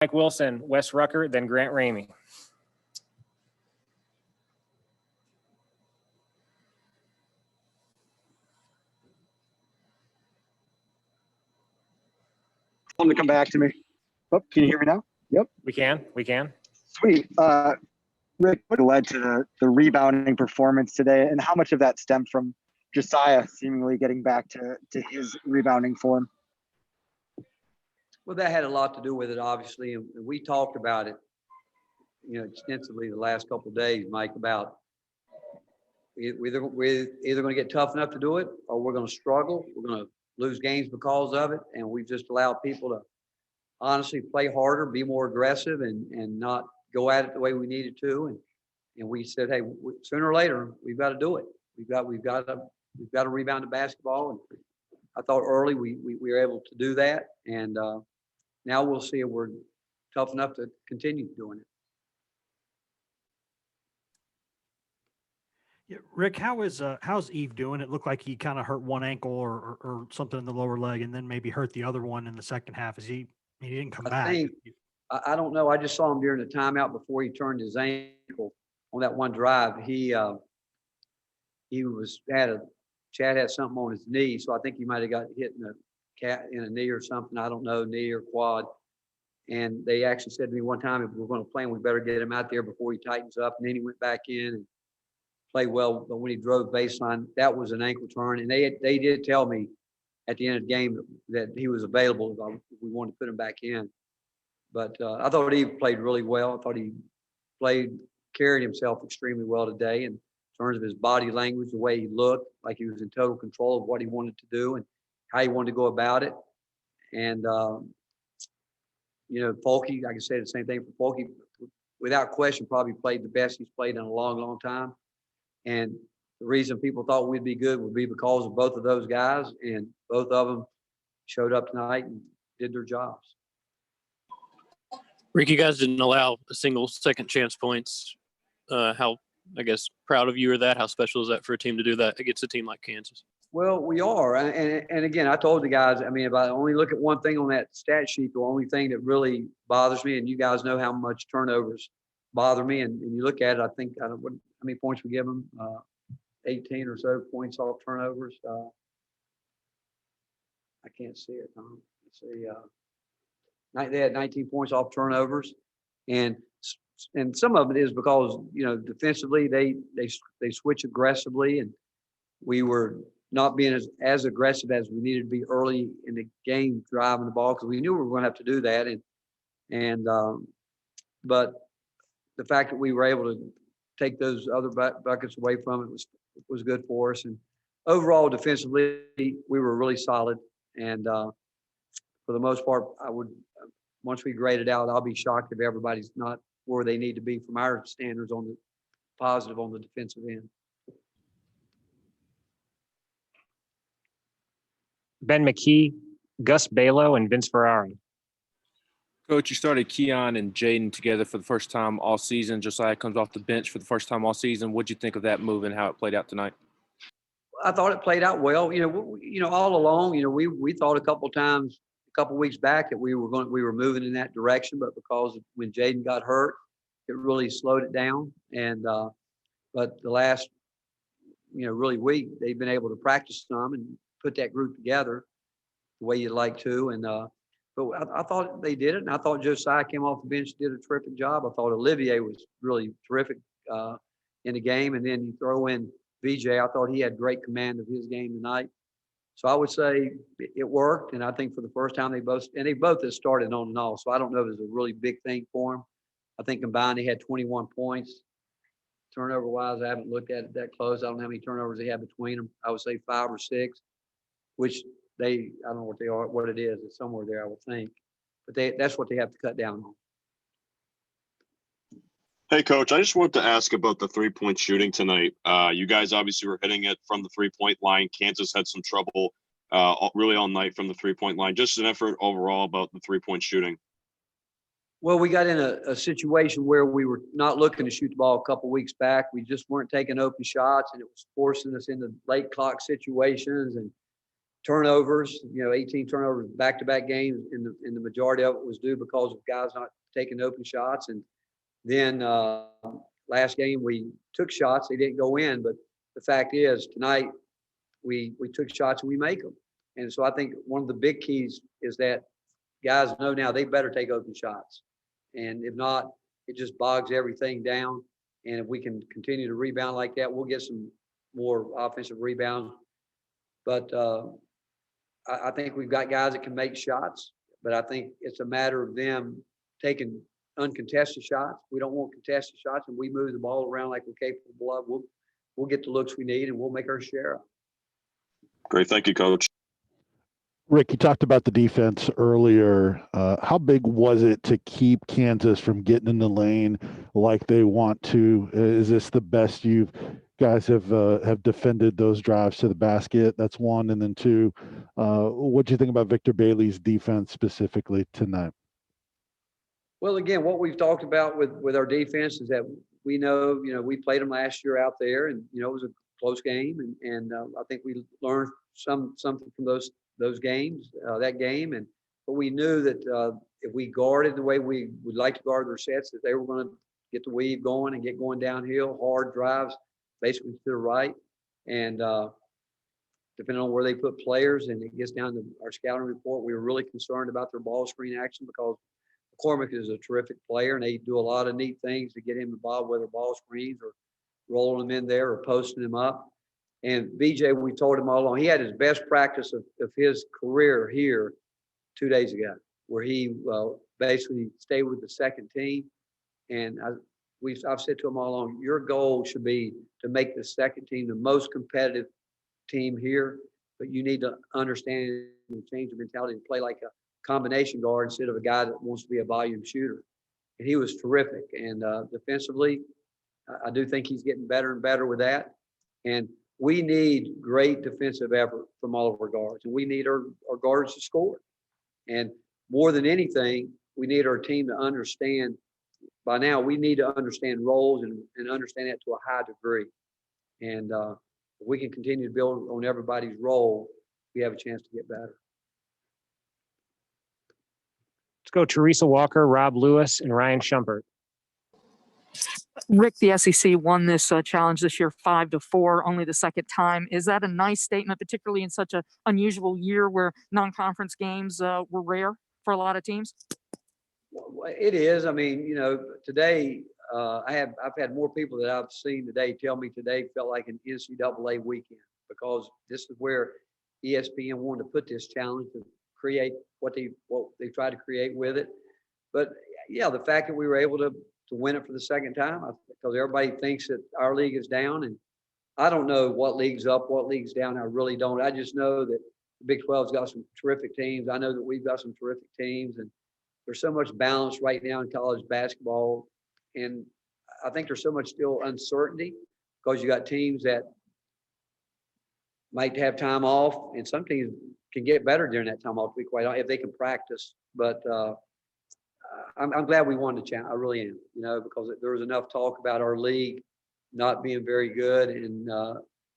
Mike Wilson, Wes Rucker, then Grant Ramey. To come back to me. Oh, can you hear me now? Yep. We can. Sweet. Rick, what led to the rebounding performance today, and how much of that stemmed from Josiah seemingly getting back to his rebounding form? Well, that had a lot to do with it, obviously, and we talked about it, extensively the last couple of days, Mike, about we're either going to get tough enough to do it, or we're going to struggle. We're going to lose games because of it, and we've just allowed people to honestly play harder, be more aggressive, and not go at it the way we needed to. And we said, hey, sooner or later we've got to do it. We've got to rebound the basketball. And I thought early we were able to do that, and now we'll see if we're tough enough to continue doing it. Yeah, Rick, how's Eve doing? It looked like he kind of hurt one ankle or something in the lower leg, and then maybe hurt the other one in the second half. He didn't come back? I don't know. I just saw him during the timeout before he turned his ankle on that one drive. Chad had something on his knee, so I think he might have got hit in a knee or something. I don't know, knee or quad. And they actually said to me one time, if we're going to play him, we better get him out there before he tightens up. And then he went back in and played well. But when he drove baseline, that was an ankle turn. And they did tell me at the end of the game that he was available if we wanted to put him back in. But I thought he played really well. I thought he carried himself extremely well today in terms of his body language, the way he looked, like he was in total control of what he wanted to do and how he wanted to go about it. And, Folke, I can say the same thing for Folke, without question, probably played the best he's played in a long, long time. And the reason people thought we'd be good would be because of both of those guys, and both of them showed up tonight and did their jobs. Rick, you guys didn't allow a single second chance points. How, I guess, proud of you of that? How special is that for a team to do that against a team like Kansas? Well, we are. And again, I told the guys, if I only look at one thing on that stat sheet, the only thing that really bothers me, and you guys know how much turnovers bother me, and you look at it, I think, how many points we give them? 18 or so points off turnovers. I can't see it, Tom. Let's see. They had 19 points off turnovers, and some of it is because defensively they switch aggressively, and we were not being as aggressive as we needed to be early in the game driving the ball, because we knew we were going to have to do that, but the fact that we were able to take those other buckets away from it was good for us. And overall defensively we were really solid, and for the most part, once we grade it out, I'll be shocked if everybody's not where they need to be from our standards on the positive on the defensive end. Ben McKee, Gus Balo, and Vince Ferrari. Coach, you started Keon and Jaden together for the first time all season. Josiah comes off the bench for the first time all season. What'd you think of that move and how it played out tonight? I thought it played out well. All along, we thought a couple weeks back that we were moving in that direction, but because when Jaden got hurt, it really slowed it down. And but the last really week, they've been able to practice some and put that group together the way you'd like to. And but I thought they did it, and I thought Josiah came off the bench, did a terrific job. I thought Olivier was really terrific in the game, and then you throw in VJ. I thought he had great command of his game tonight. So I would say it worked, and I think for the first time they both have started on and off. So I don't know if it's a really big thing for them. I think combined they had 21 points. Turnover-wise, I haven't looked at it that close. I don't know how many turnovers they have between them. I would say 5 or 6, which I don't know what they are, what it is. It's somewhere there, I would think. But that's what they have to cut down on. Hey, Coach, I just wanted to ask about the three-point shooting tonight. You guys obviously were hitting it from the three-point line. Kansas had some trouble really all night from the three-point line. Just an effort overall about the three-point shooting. Well, we got in a situation where we were not looking to shoot the ball a couple weeks back. We just weren't taking open shots, and it was forcing us into late clock situations and turnovers, 18 turnovers back-to-back games, and the majority of it was due because of guys not taking open shots. And then last game we took shots, they didn't go in, but the fact is tonight we took shots and we make them. And so I think one of the big keys is that guys know now they better take open shots. And if not, it just bogs everything down. And if we can continue to rebound like that, we'll get some more offensive rebounds. But I think we've got guys that can make shots, but I think it's a matter of them taking uncontested shots. We don't want contested shots, and we move the ball around like we're capable of. We'll get the looks we need, and we'll make our share. Great. Thank you, Coach. Rick, you talked about the defense earlier. How big was it to keep Kansas from getting in the lane like they want to? Is this the best you guys have defended those drives to the basket? That's one. And then two, what do you think about Victor Bailey's defense specifically tonight? Well, again, what we've talked about with our defense is that we know, we played them last year out there, and it was a close game, and I think we learned something from those games, that game, but we knew that if we guarded the way we would like to guard their sets, that they were going to get the weave going and get going downhill, hard drives, basically to the right, and depending on where they put players, and it gets down to our scouting report, we were really concerned about their ball screen action because McCormick is a terrific player, and they do a lot of neat things to get him involved, whether ball screens or rolling him in there or posting him up. And BJ, we told him all along, he had his best practice of his career here 2 days ago, where he basically stayed with the second team. And I've said to him all along, your goal should be to make the second team the most competitive team here, but you need to understand and change the mentality and play like a combination guard instead of a guy that wants to be a volume shooter. And he was terrific. And defensively, I do think he's getting better and better with that. And we need great defensive effort from all of our guards, and we need our guards to score. And more than anything, we need our team to understand. By now, we need to understand roles and understand that to a high degree. And if we can continue to build on everybody's role, we have a chance to get better. Let's go Teresa Walker, Rob Lewis, and Ryan Shumpert. Rick, the SEC won this challenge this year 5-4, only the second time. Is that a nice statement, particularly in such an unusual year where non-conference games were rare for a lot of teams? Well, it is. I mean, today I've had more people that I've seen today tell me today felt like an NCAA weekend, because this is where ESPN wanted to put this challenge to create what they tried to create with it. But yeah, the fact that we were able to win it for the second time, because everybody thinks that our league is down, and I don't know what league's up, what league's down. I really don't. I just know that the Big 12's got some terrific teams. I know that we've got some terrific teams, and there's so much balance right now in college basketball. And I think there's so much still uncertainty because you got teams that might have time off, and some teams can get better during that time off, to be quite honest, if they can practice. But I'm glad we won the challenge. I really am, because there was enough talk about our league not being very good, and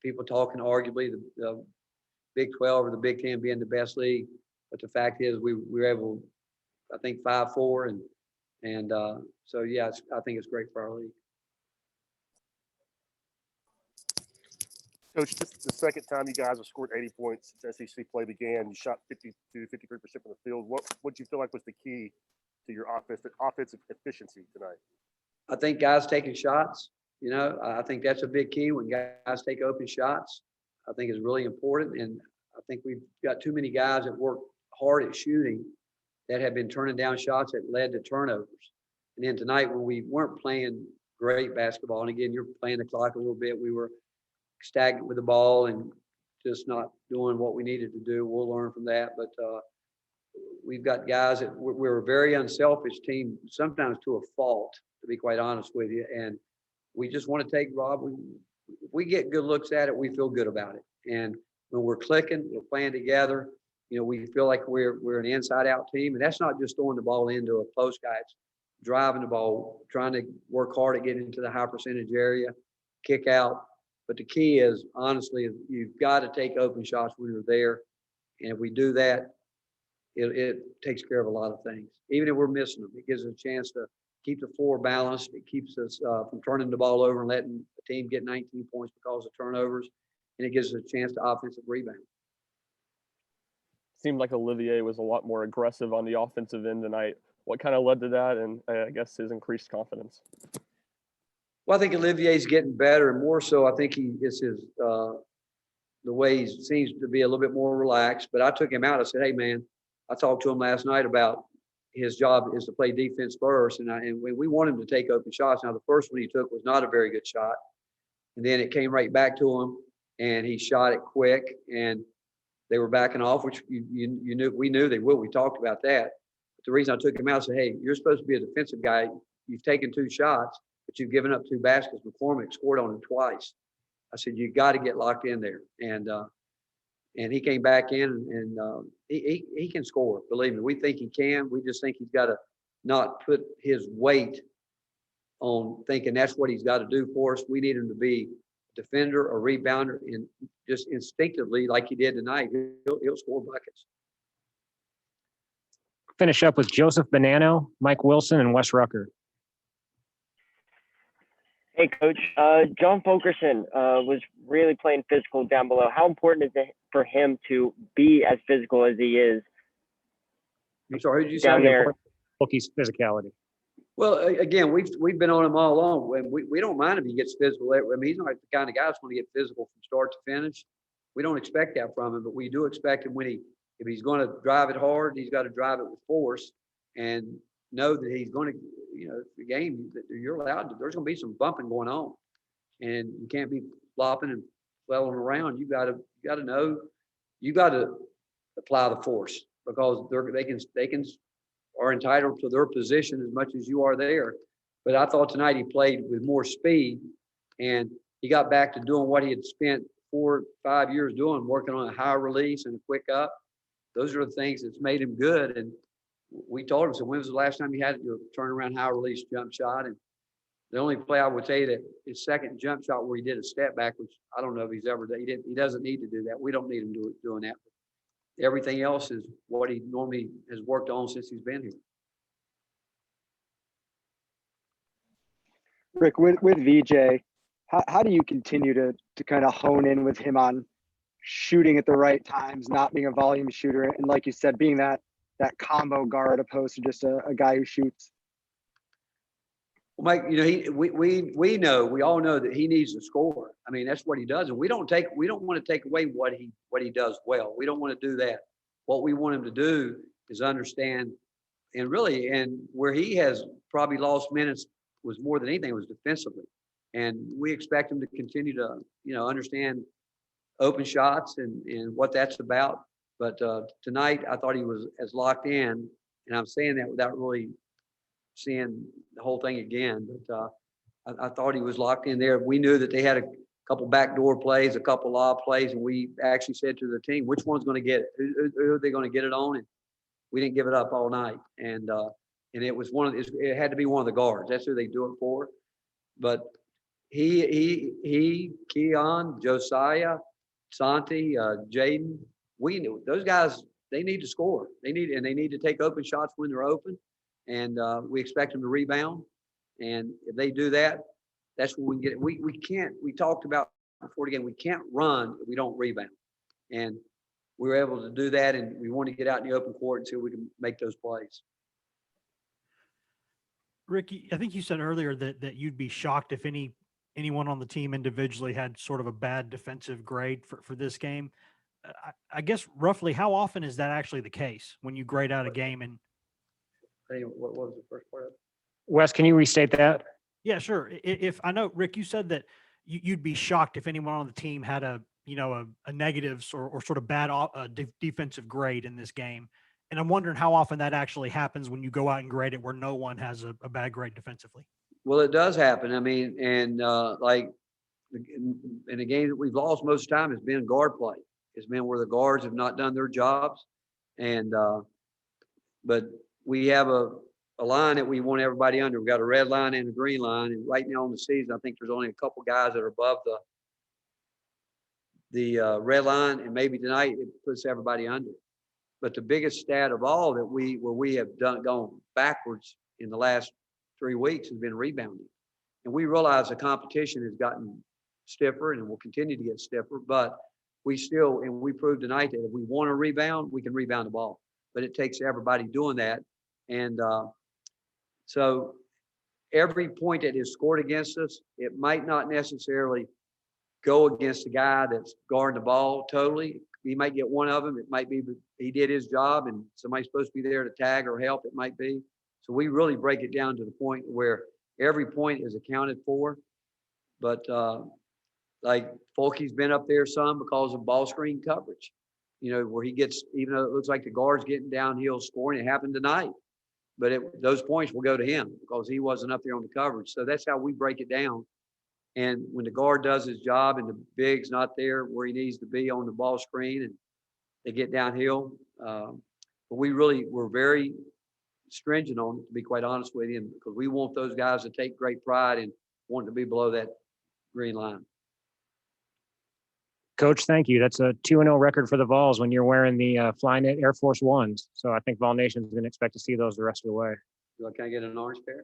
people talking arguably the Big 12 or the Big 10 being the best league. But the fact is, we were able, I think, 5-4, and so yeah, I think it's great for our league. Coach, this is the second time you guys have scored 80 points since SEC play began. You shot 52-53% from the field. What do you feel like was the key to your offensive efficiency tonight? I think guys taking shots. I think that's a big key when guys take open shots. I think is really important, and I think we've got too many guys that work hard at shooting that have been turning down shots that led to turnovers. And then tonight, when we weren't playing great basketball, and again, you're playing the clock a little bit, we were stagnant with the ball and just not doing what we needed to do. We'll learn from that, but we've got guys that we're a very unselfish team, sometimes to a fault, to be quite honest with you. And we just want to take Rob. If we get good looks at it, we feel good about it. And when we're clicking, we're playing together, we feel like we're an inside-out team. And that's not just throwing the ball into a post guy. It's driving the ball, trying to work hard at getting into the high percentage area, kick out. But the key is, honestly, you've got to take open shots when you're there. And if we do that, it takes care of a lot of things. Even if we're missing them, it gives us a chance to keep the floor balanced. It keeps us from turning the ball over and letting the team get 19 points because of turnovers. And it gives us a chance to offensive rebound. Seemed like Olivier was a lot more aggressive on the offensive end tonight. What kind of led to that, and I guess his increased confidence? Well, I think Olivier's getting better, and more so, I think it's his the way he seems to be a little bit more relaxed. But I took him out. I said, "Hey, man," I talked to him last night about his job is to play defense first, and we want him to take open shots. Now, the first one he took was not a very good shot, and then it came right back to him, and he shot it quick, and they were backing off, which we knew they would. We talked about that. But the reason I took him out, I said, "Hey, you're supposed to be a defensive guy. You've taken 2 shots, but you've given up 2 baskets. McCormick scored on him twice." I said, "You got to get locked in there." And he came back in, and he can score. Believe me, we think he can. We just think he's got to not put his weight on thinking that's what he's got to do for us. We need him to be a defender, a rebounder, and just instinctively, like he did tonight, he'll score buckets. Finish up with Joseph Bonanno, Mike Wilson, and Wes Rucker. Hey, Coach. John Fulkerson was really playing physical down below. How important is it for him to be as physical as he is? I'm sorry, who did you say? Down there. Hookie's physicality. Well, again, we've been on him all along. And we don't mind if he gets physical. I mean, he's not the kind of guy that's going to get physical from start to finish. We don't expect that from him, but we do expect him if he's going to drive it hard, he's got to drive it with force and know that he's going to, the game that you're allowed to, there's going to be some bumping going on, and you can't be flopping and flailing around. You got to know, you got to apply the force because they are entitled to their position as much as you are there. But I thought tonight he played with more speed, and he got back to doing what he had spent 4 or 5 years doing, working on a high release and a quick up. Those are the things that's made him good. And we told him, so when was the last time you had your turnaround high release jump shot? And the only play I would say that his second jump shot where he did a step back, which I don't know if he's ever done. He doesn't need to do that. We don't need him doing that. Everything else is what he normally has worked on since he's been here. Rick, with VJ, how do you continue to kind of hone in with him on shooting at the right times, not being a volume shooter, and like you said, being that combo guard opposed to just a guy who shoots? Well, Mike, we all know that he needs to score. I mean, that's what he does, and we don't want to take away what he does well. We don't want to do that. What we want him to do is understand, and where he has probably lost minutes was more than anything was defensively, and we expect him to continue to understand open shots and what that's about. But tonight, I thought he was as locked in, and I'm saying that without really seeing the whole thing again. But I thought he was locked in there. We knew that they had a couple backdoor plays, a couple lob plays, and we actually said to the team, which one's going to get it? Who are they going to get it on? And we didn't give it up all night. And it was it had to be one of the guards. That's who they do it for. But he, Keon, Josiah, Santi, Jaden, we knew those guys, they need to score. They need to take open shots when they're open. And we expect them to rebound. And if they do that, that's when we get it. We talked about before the game, we can't run if we don't rebound. And we were able to do that, and we want to get out in the open court and see if we can make those plays. Ricky, I think you said earlier that you'd be shocked if anyone on the team individually had sort of a bad defensive grade for this game. I guess roughly how often is that actually the case when you grade out a game? And what was the first part of it? Wes, can you restate that? Yeah, sure. If I know, Rick, you said that you'd be shocked if anyone on the team had a negatives or sort of bad defensive grade in this game. And I'm wondering how often that actually happens when you go out and grade it where no one has a bad grade defensively. Well, it does happen. I mean, and like in a game that we've lost most of the time has been guard play. It's been where the guards have not done their jobs. And but we have a line that we want everybody under. We've got a red line and a green line. And right now in the season, I think there's only a couple guys that are above the red line, and maybe tonight it puts everybody under. But the biggest stat of all that we have gone backwards in the last 3 weeks has been rebounding. And we realize the competition has gotten stiffer and will continue to get stiffer, but we proved tonight that if we want to rebound, we can rebound the ball. But it takes everybody doing that. And so every point that is scored against us, it might not necessarily go against the guy that's guarding the ball totally. He might get one of them. It might be he did his job and somebody's supposed to be there to tag or help. It might be. So we really break it down to the point where every point is accounted for. But like Folky's been up there some because of ball screen coverage, where he gets, even though it looks like the guard's getting downhill scoring, it happened tonight. But those points will go to him because he wasn't up there on the coverage. So that's how we break it down. And when the guard does his job and the big's not there where he needs to be on the ball screen and they get downhill, but we're very stringent on it, to be quite honest with you, because we want those guys to take great pride in wanting to be below that green line. Coach, thank you. That's a 2-0 record for the Vols when you're wearing the Flynet Air Force Ones. So I think Vol Nation is going to expect to see those the rest of the way. Can I get an orange pair?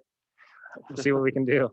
We'll see what we can do.